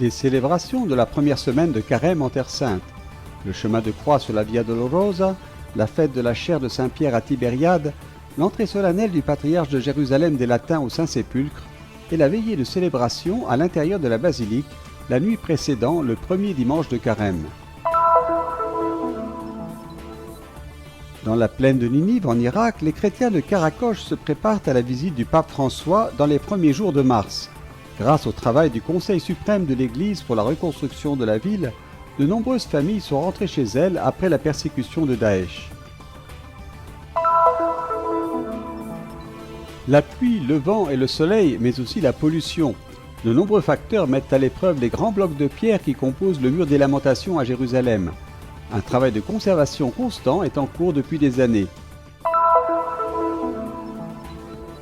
Les célébrations de la première semaine de Carême en Terre Sainte, le chemin de croix sur la Via Dolorosa, la fête de la chair de Saint-Pierre à Tibériade, l'entrée solennelle du patriarche de Jérusalem des Latins au Saint-Sépulcre et la veillée de célébration à l'intérieur de la basilique la nuit précédant le premier dimanche de Carême. Dans la plaine de Ninive en Irak, les chrétiens de Karakoche se préparent à la visite du pape François dans les premiers jours de mars. Grâce au travail du Conseil suprême de l'Église pour la reconstruction de la ville, de nombreuses familles sont rentrées chez elles après la persécution de Daesh. La pluie, le vent et le soleil, mais aussi la pollution. De nombreux facteurs mettent à l'épreuve les grands blocs de pierre qui composent le mur des Lamentations à Jérusalem. Un travail de conservation constant est en cours depuis des années.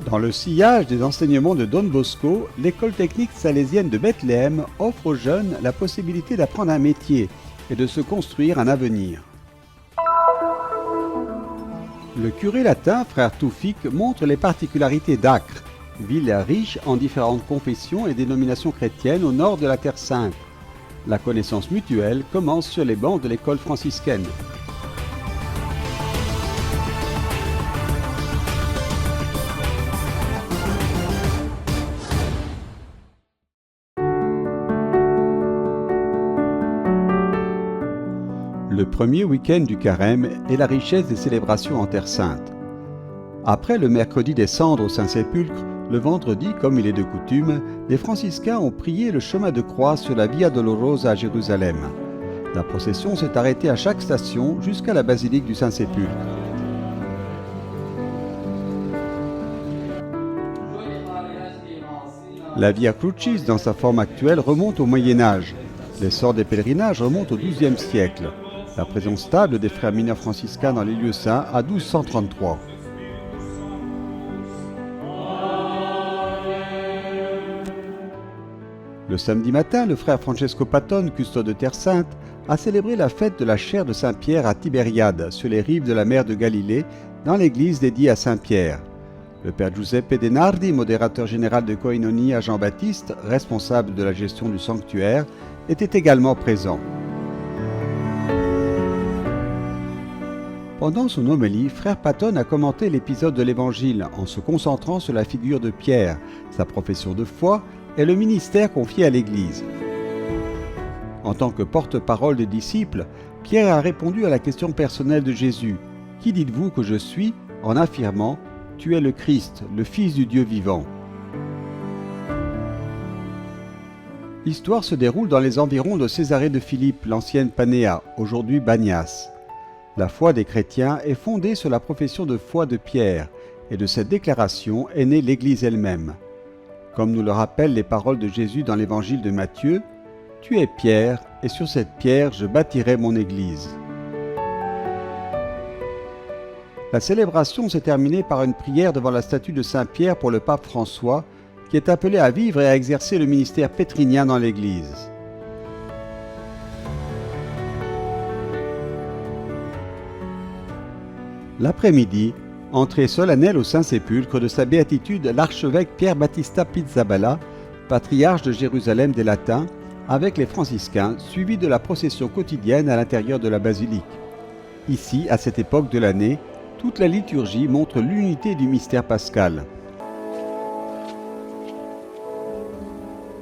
Dans le sillage des enseignements de Don Bosco, l'école technique salésienne de Bethléem offre aux jeunes la possibilité d'apprendre un métier et de se construire un avenir. Le curé latin, frère Toufik, montre les particularités d'Acre, ville riche en différentes confessions et dénominations chrétiennes au nord de la Terre Sainte. La connaissance mutuelle commence sur les bancs de l'école franciscaine. Le premier week-end du Carême est la richesse des célébrations en Terre Sainte. Après le mercredi des Cendres au Saint-Sépulcre, le vendredi, comme il est de coutume, les franciscains ont prié le chemin de croix sur la Via Dolorosa à Jérusalem. La procession s'est arrêtée à chaque station jusqu'à la basilique du Saint-Sépulcre. La Via Crucis, dans sa forme actuelle, remonte au Moyen-Âge. L'essor des pèlerinages remonte au XIIe siècle. La présence stable des frères mineurs franciscains dans les lieux saints à 1233. Le samedi matin, le frère Francesco Patton, custode de Terre Sainte, a célébré la fête de la chair de Saint-Pierre à Tibériade, sur les rives de la mer de Galilée, dans l'église dédiée à Saint-Pierre. Le père Giuseppe Denardi, modérateur général de Koinonie à Jean-Baptiste, responsable de la gestion du sanctuaire, était également présent. Pendant son homélie, frère Patton a commenté l'épisode de l'Évangile en se concentrant sur la figure de Pierre, sa profession de foi et le ministère confié à l'Église. En tant que porte-parole des disciples, Pierre a répondu à la question personnelle de Jésus « Qui dites-vous que je suis ?» en affirmant « Tu es le Christ, le Fils du Dieu vivant ». L'histoire se déroule dans les environs de Césarée de Philippe, l'ancienne Panéa, aujourd'hui Bagnas. La foi des chrétiens est fondée sur la profession de foi de Pierre, et de cette déclaration est née l'Église elle-même. Comme nous le rappellent les paroles de Jésus dans l'évangile de Matthieu, « Tu es Pierre, et sur cette pierre je bâtirai mon Église ». La célébration s'est terminée par une prière devant la statue de Saint-Pierre pour le pape François, qui est appelé à vivre et à exercer le ministère pétrinien dans l'Église. L'après-midi, entrée solennelle au Saint-Sépulcre de sa béatitude l'archevêque Pierre Battista Pizzaballa, patriarche de Jérusalem des Latins, avec les franciscains, suivi de la procession quotidienne à l'intérieur de la basilique. Ici, à cette époque de l'année, toute la liturgie montre l'unité du mystère pascal.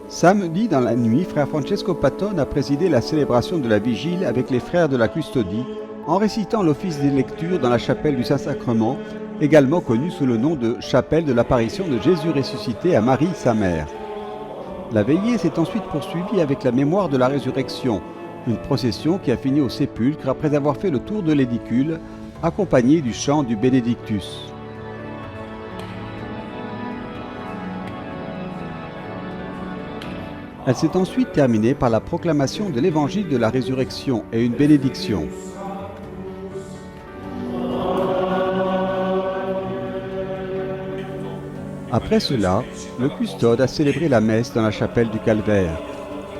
Samedi dans la nuit, frère Francesco Patton a présidé la célébration de la vigile avec les frères de la custodie, en récitant l'office des lectures dans la chapelle du Saint-Sacrement, également connue sous le nom de chapelle de l'apparition de Jésus ressuscité à Marie, sa mère. La veillée s'est ensuite poursuivie avec la mémoire de la résurrection, une procession qui a fini au sépulcre après avoir fait le tour de l'édicule, accompagnée du chant du Benedictus. Elle s'est ensuite terminée par la proclamation de l'évangile de la résurrection et une bénédiction. Après cela, le custode a célébré la messe dans la chapelle du Calvaire.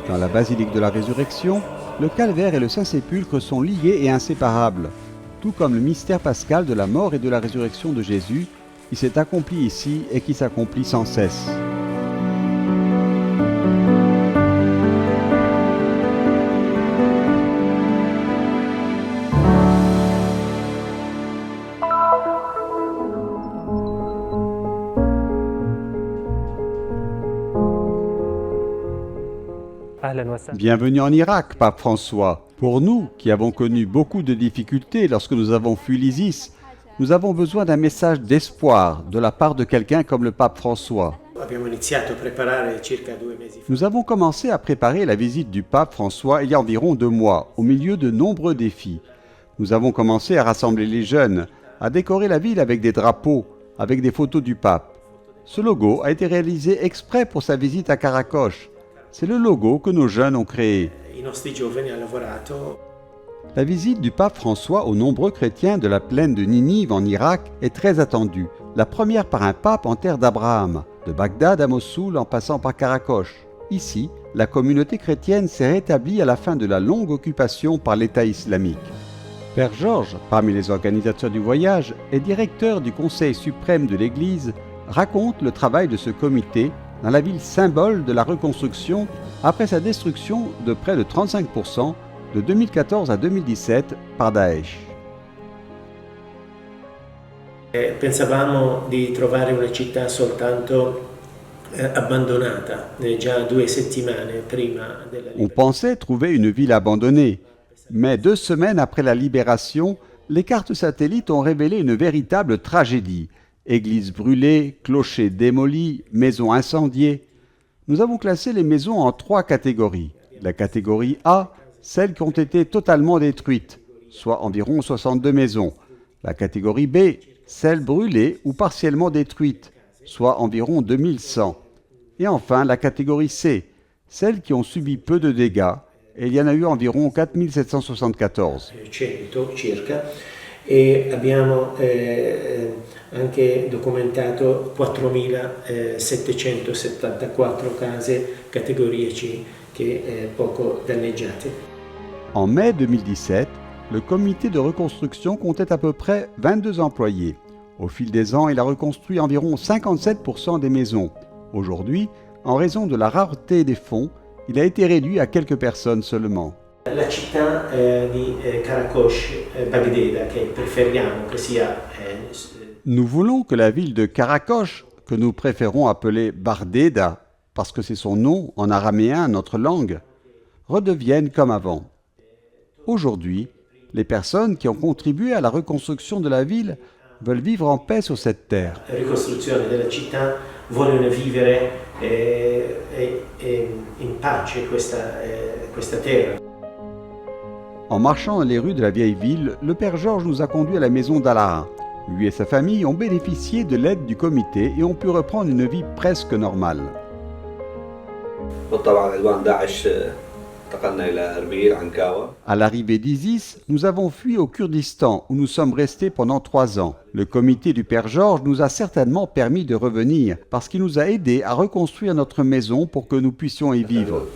Dans la basilique de la Résurrection, le Calvaire et le Saint-Sépulcre sont liés et inséparables, tout comme le mystère pascal de la mort et de la résurrection de Jésus, qui s'est accompli ici et qui s'accomplit sans cesse. Bienvenue en Irak, pape François. Pour nous, qui avons connu beaucoup de difficultés lorsque nous avons fui l'ISIS, nous avons besoin d'un message d'espoir de la part de quelqu'un comme le pape François. Nous avons commencé à préparer la visite du pape François il y a environ 2 mois, au milieu de nombreux défis. Nous avons commencé à rassembler les jeunes, à décorer la ville avec des drapeaux, avec des photos du pape. Ce logo a été réalisé exprès pour sa visite à Karakosh. C'est le logo que nos jeunes ont créé. La visite du pape François aux nombreux chrétiens de la plaine de Ninive en Irak est très attendue. La première par un pape en terre d'Abraham, de Bagdad à Mossoul en passant par Karakosh. Ici, la communauté chrétienne s'est rétablie à la fin de la longue occupation par l'État islamique. Père Georges, parmi les organisateurs du voyage et directeur du Conseil suprême de l'Église, raconte le travail de ce comité dans la ville symbole de la reconstruction après sa destruction de près de 35% de 2014 à 2017 par Daesh. Pensavamo di trovare una città soltanto abbandonata, già 2 settimane prima della On pensait trouver une ville abandonnée, mais 2 semaines après la libération, les cartes satellites ont révélé une véritable tragédie. Églises brûlées, clochers démolis, maisons incendiées. Nous avons classé les maisons en 3 catégories. La catégorie A, celles qui ont été totalement détruites, soit environ 62 maisons. La catégorie B, celles brûlées ou partiellement détruites, soit environ 2100. Et enfin, la catégorie C, celles qui ont subi peu de dégâts, et il y en a eu environ 4774. E abbiamo anche documentato 4774 case categorie C che poco danneggiate. En mai 2017, le comité de reconstruction comptait à peu près 22 employés. Au fil des ans, il a reconstruit environ 57% des maisons. Aujourd'hui, en raison de la rareté des fonds, il a été réduit à quelques personnes seulement. La città di Karakosh, Bagdeda, che preferiamo che sia... Nous voulons que la ville de Karakosh, que nous préférons appeler Bardeda, parce que c'est son nom en araméen, notre langue, redevienne comme avant. Aujourd'hui, les personnes qui ont contribué à la reconstruction de la ville veulent vivre en paix sur cette terre. La ricostruzione della città vogliono vivere in pace questa terra. En marchant dans les rues de la vieille ville, le père Georges nous a conduits à la maison d'Allah. Lui et sa famille ont bénéficié de l'aide du comité et ont pu reprendre une vie presque normale. À l'arrivée d'ISIS, nous avons fui au Kurdistan où nous sommes restés pendant 3 ans. Le comité du Père Georges nous a certainement permis de revenir parce qu'il nous a aidés à reconstruire notre maison pour que nous puissions y vivre.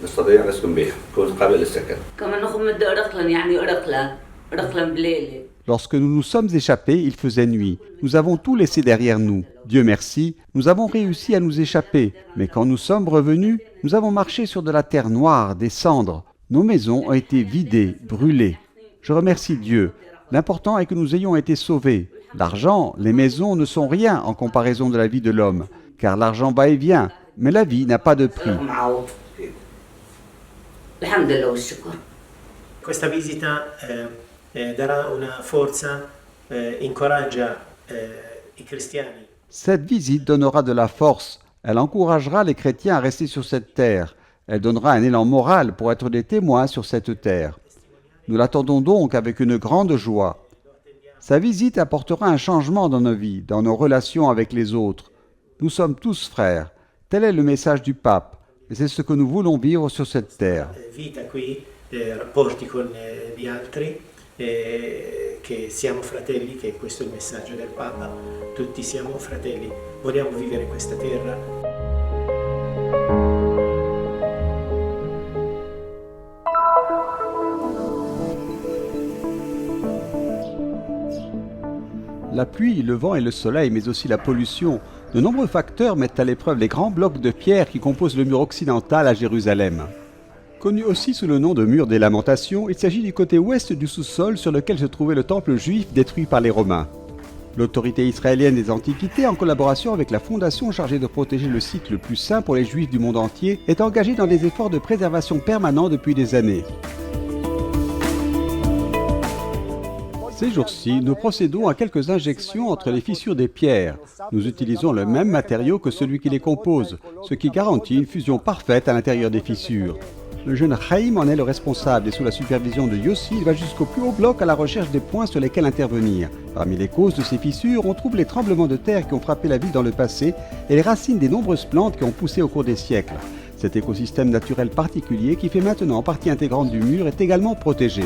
Lorsque nous nous sommes échappés, il faisait nuit. Nous avons tout laissé derrière nous. Dieu merci, nous avons réussi à nous échapper. Mais quand nous sommes revenus, nous avons marché sur de la terre noire, des cendres. Nos maisons ont été vidées, brûlées. Je remercie Dieu. L'important est que nous ayons été sauvés. L'argent, les maisons ne sont rien en comparaison de la vie de l'homme, car l'argent va et vient, mais la vie n'a pas de prix. Questa visita darà una forza, incoraggia i cristiani. Cette visite donnera de la force. Elle encouragera les chrétiens à rester sur cette terre. Elle donnera un élan moral pour être des témoins sur cette terre. Nous l'attendons donc avec une grande joie. Sa visite apportera un changement dans nos vies, dans nos relations avec les autres. Nous sommes tous frères. Tel est le message du pape. Et c'est ce que nous voulons vivre sur cette terre. Vita qui, rapporti con gli altri, che siamo fratelli, che questo è il messaggio del Papa. Tutti siamo fratelli. Vogliamo vivere questa terra. La pluie, le vent et le soleil, mais aussi la pollution, de nombreux facteurs mettent à l'épreuve les grands blocs de pierre qui composent le mur occidental à Jérusalem. Connu aussi sous le nom de mur des Lamentations, il s'agit du côté ouest du sous-sol sur lequel se trouvait le temple juif détruit par les Romains. L'autorité israélienne des Antiquités, en collaboration avec la fondation chargée de protéger le site le plus saint pour les Juifs du monde entier, est engagée dans des efforts de préservation permanents depuis des années. Ces jours-ci, nous procédons à quelques injections entre les fissures des pierres. Nous utilisons le même matériau que celui qui les compose, ce qui garantit une fusion parfaite à l'intérieur des fissures. Le jeune Chaim en est le responsable et sous la supervision de Yossi, il va jusqu'au plus haut bloc à la recherche des points sur lesquels intervenir. Parmi les causes de ces fissures, on trouve les tremblements de terre qui ont frappé la ville dans le passé et les racines des nombreuses plantes qui ont poussé au cours des siècles. Cet écosystème naturel particulier, qui fait maintenant partie intégrante du mur, est également protégé.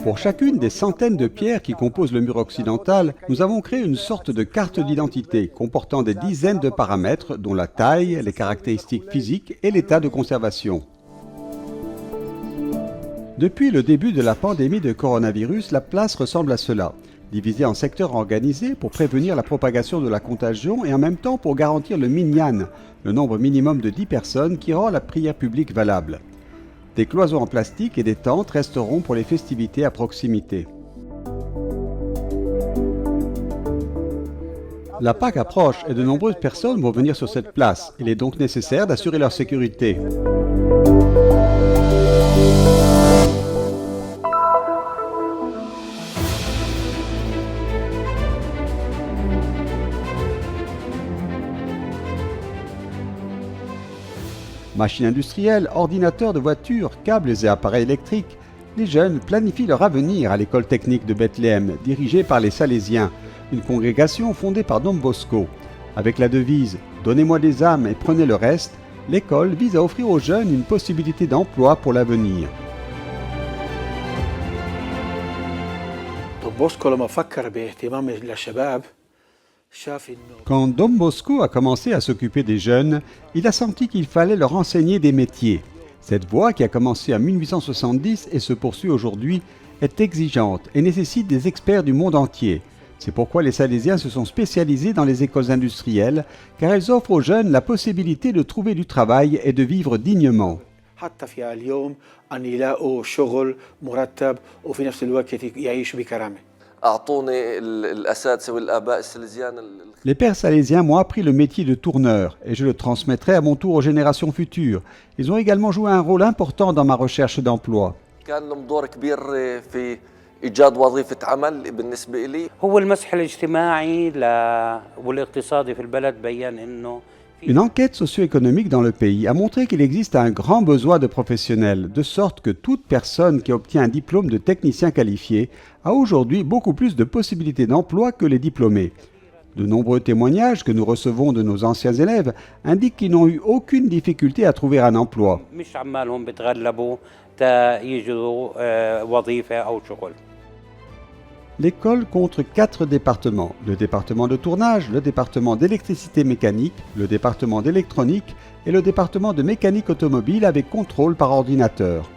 Pour chacune des centaines de pierres qui composent le mur occidental, nous avons créé une sorte de carte d'identité comportant des dizaines de paramètres dont la taille, les caractéristiques physiques et l'état de conservation. Depuis le début de la pandémie de coronavirus, la place ressemble à cela, divisée en secteurs organisés pour prévenir la propagation de la contagion et en même temps pour garantir le minyan, le nombre minimum de 10 personnes qui rend la prière publique valable. Des cloisons en plastique et des tentes resteront pour les festivités à proximité. La Pâque approche et de nombreuses personnes vont venir sur cette place. Il est donc nécessaire d'assurer leur sécurité. Machines industrielles, ordinateurs de voitures, câbles et appareils électriques, les jeunes planifient leur avenir à l'école technique de Bethléem, dirigée par les Salésiens, une congrégation fondée par Dom Bosco. Avec la devise « Donnez-moi des âmes et prenez le reste », l'école vise à offrir aux jeunes une possibilité d'emploi pour l'avenir. Quand Dom Bosco a commencé à s'occuper des jeunes, il a senti qu'il fallait leur enseigner des métiers. Cette voie, qui a commencé en 1870 et se poursuit aujourd'hui, est exigeante et nécessite des experts du monde entier. C'est pourquoi les Salésiens se sont spécialisés dans les écoles industrielles, car elles offrent aux jeunes la possibilité de trouver du travail et de vivre dignement. Les pères salésiens m'ont appris le métier de tourneur et je le transmettrai à mon tour aux générations futures. Ils ont également joué un rôle important dans ma recherche d'emploi. Une enquête socio-économique dans le pays a montré qu'il existe un grand besoin de professionnels, de sorte que toute personne qui obtient un diplôme de technicien qualifié a aujourd'hui beaucoup plus de possibilités d'emploi que les diplômés. De nombreux témoignages que nous recevons de nos anciens élèves indiquent qu'ils n'ont eu aucune difficulté à trouver un emploi. L'école compte 4 départements, le département de tournage, le département d'électricité mécanique, le département d'électronique et le département de mécanique automobile avec contrôle par ordinateur.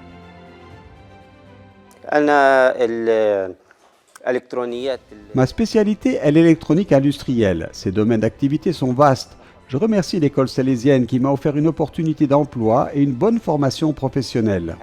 Ma spécialité est l'électronique industrielle. Ces domaines d'activité sont vastes. Je remercie l'école salésienne qui m'a offert une opportunité d'emploi et une bonne formation professionnelle.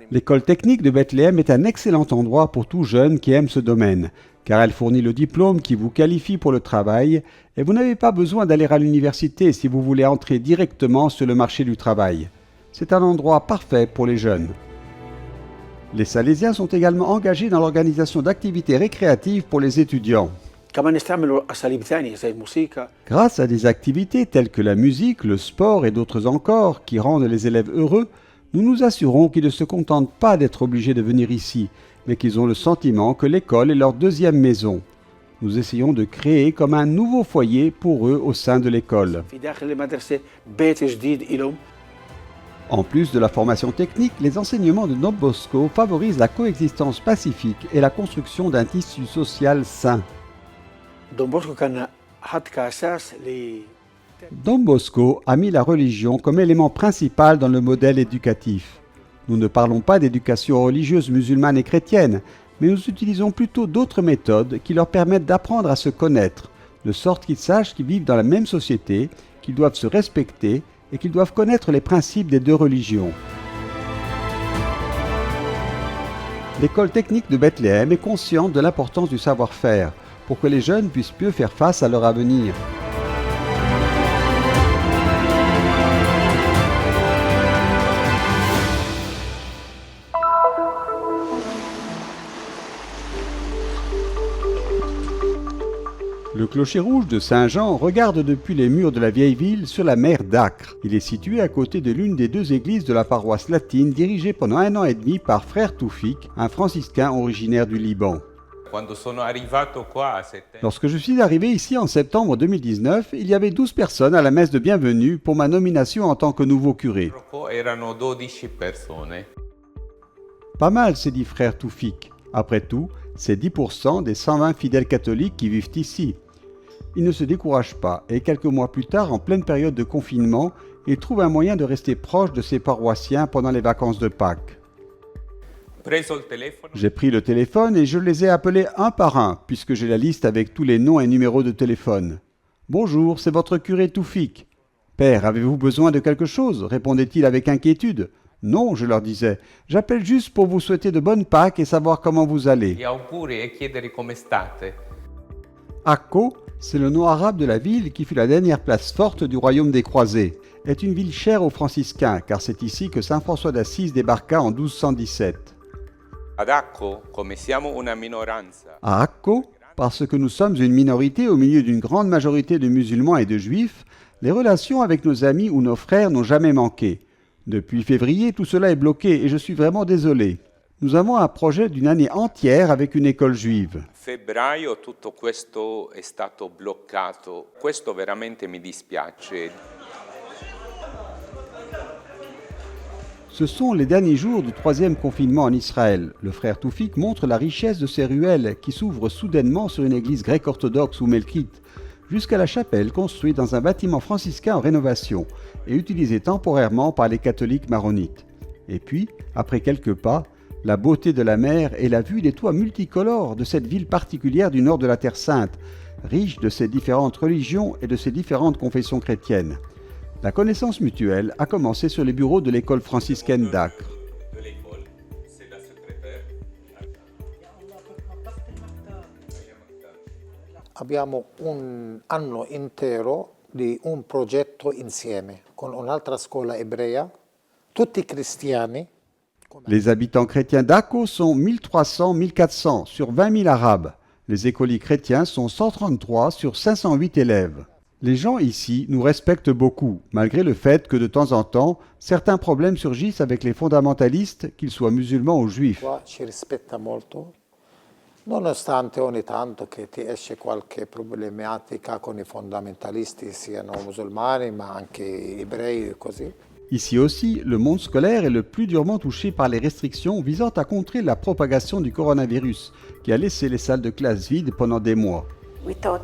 L'école technique de Bethléem est un excellent endroit pour tout jeune qui aime ce domaine, car elle fournit le diplôme qui vous qualifie pour le travail et vous n'avez pas besoin d'aller à l'université si vous voulez entrer directement sur le marché du travail. C'est un endroit parfait pour les jeunes. Les Salésiens sont également engagés dans l'organisation d'activités récréatives pour les étudiants. Grâce à des activités telles que la musique, le sport et d'autres encore qui rendent les élèves heureux, nous nous assurons qu'ils ne se contentent pas d'être obligés de venir ici, mais qu'ils ont le sentiment que l'école est leur deuxième maison. Nous essayons de créer comme un nouveau foyer pour eux au sein de l'école. En plus de la formation technique, les enseignements de Dom Bosco favorisent la coexistence pacifique et la construction d'un tissu social sain. Dom Bosco a mis la religion comme élément principal dans le modèle éducatif. Nous ne parlons pas d'éducation religieuse musulmane et chrétienne, mais nous utilisons plutôt d'autres méthodes qui leur permettent d'apprendre à se connaître, de sorte qu'ils sachent qu'ils vivent dans la même société, qu'ils doivent se respecter et qu'ils doivent connaître les principes des deux religions. L'école technique de Bethléem est consciente de l'importance du savoir-faire pour que les jeunes puissent mieux faire face à leur avenir. Le clocher rouge de Saint-Jean regarde depuis les murs de la vieille ville sur la mer d'Acre. Il est situé à côté de l'une des deux églises de la paroisse latine dirigée pendant 1 an et demi par Frère Toufik, un franciscain originaire du Liban. Lorsque je suis arrivé ici en septembre 2019, il y avait 12 personnes à la messe de bienvenue pour ma nomination en tant que nouveau curé. Pas mal, s'est dit Frère Toufik. Après tout, c'est 10% des 120 fidèles catholiques qui vivent ici. Il ne se décourage pas et quelques mois plus tard, en pleine période de confinement, il trouve un moyen de rester proche de ses paroissiens pendant les vacances de Pâques. J'ai pris le téléphone et je les ai appelés un par un, puisque j'ai la liste avec tous les noms et numéros de téléphone. « Bonjour, c'est votre curé Toufik. »« Père, avez-vous besoin de quelque chose ?» répondait-il avec inquiétude. « Non, je leur disais, j'appelle juste pour vous souhaiter de bonnes Pâques et savoir comment vous allez. » Akko, c'est le nom arabe de la ville qui fut la dernière place forte du royaume des croisés. Est une ville chère aux franciscains, car c'est ici que saint François d'Assise débarqua en 1217. À Akko, parce que nous sommes une minorité au milieu d'une grande majorité de musulmans et de juifs, les relations avec nos amis ou nos frères n'ont jamais manqué. Depuis février, tout cela est bloqué et je suis vraiment désolé. Nous avons un projet d'une année entière avec une école juive. Febbraio tutto questo è stato bloccato. Questo veramente mi dispiace. Ce sont les derniers jours du 3e confinement en Israël. Le frère Toufik montre la richesse de ces ruelles qui s'ouvrent soudainement sur une église grecque orthodoxe ou melkite, jusqu'à la chapelle construite dans un bâtiment franciscain en rénovation et utilisée temporairement par les catholiques maronites. Et puis, après quelques pas, la beauté de la mer et la vue des toits multicolores de cette ville particulière du nord de la Terre Sainte, riche de ses différentes religions et de ses différentes confessions chrétiennes. La connaissance mutuelle a commencé sur les bureaux de l'école franciscaine d'Acre. Abbiamo un anno intero di un progetto insieme con un'altra scuola ebrea, tutti cristiani. Les habitants chrétiens d'Akko sont 1300-1400 sur 20 000 arabes. Les écoliers chrétiens sont 133 sur 508 élèves. Les gens ici nous respectent beaucoup, malgré le fait que de temps en temps, certains problèmes surgissent avec les fondamentalistes, qu'ils soient musulmans ou juifs. Qua ci rispetta molto, nonostante ogni tanto che ti esce qualche problematica con i fondamentalisti, siano musulmani ma anche ebrei e così. Ici aussi, le monde scolaire est le plus durement touché par les restrictions visant à contrer la propagation du coronavirus, qui a laissé les salles de classe vides pendant des mois. We thought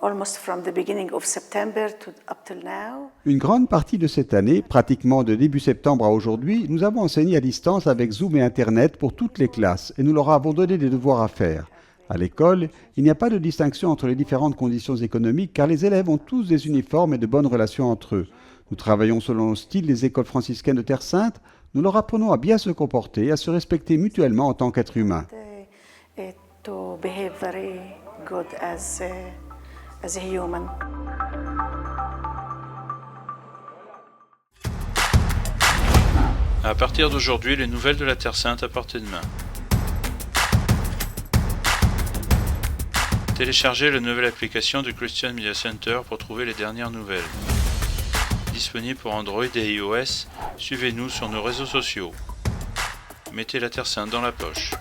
almost from the beginning of September up till now. Une grande partie de cette année, pratiquement de début septembre à aujourd'hui, nous avons enseigné à distance avec Zoom et Internet pour toutes les classes et nous leur avons donné des devoirs à faire. À l'école, il n'y a pas de distinction entre les différentes conditions économiques car les élèves ont tous des uniformes et de bonnes relations entre eux. Nous travaillons selon le style des écoles franciscaines de Terre Sainte. Nous leur apprenons à bien se comporter et à se respecter mutuellement en tant qu'êtres humains. To behave very good as a human. À partir d'aujourd'hui, les nouvelles de la Terre Sainte à portée de main. Téléchargez la nouvelle application du Christian Media Center pour trouver les dernières nouvelles. Disponible pour Android et iOS, suivez-nous sur nos réseaux sociaux. Mettez la Terre Sainte dans la poche.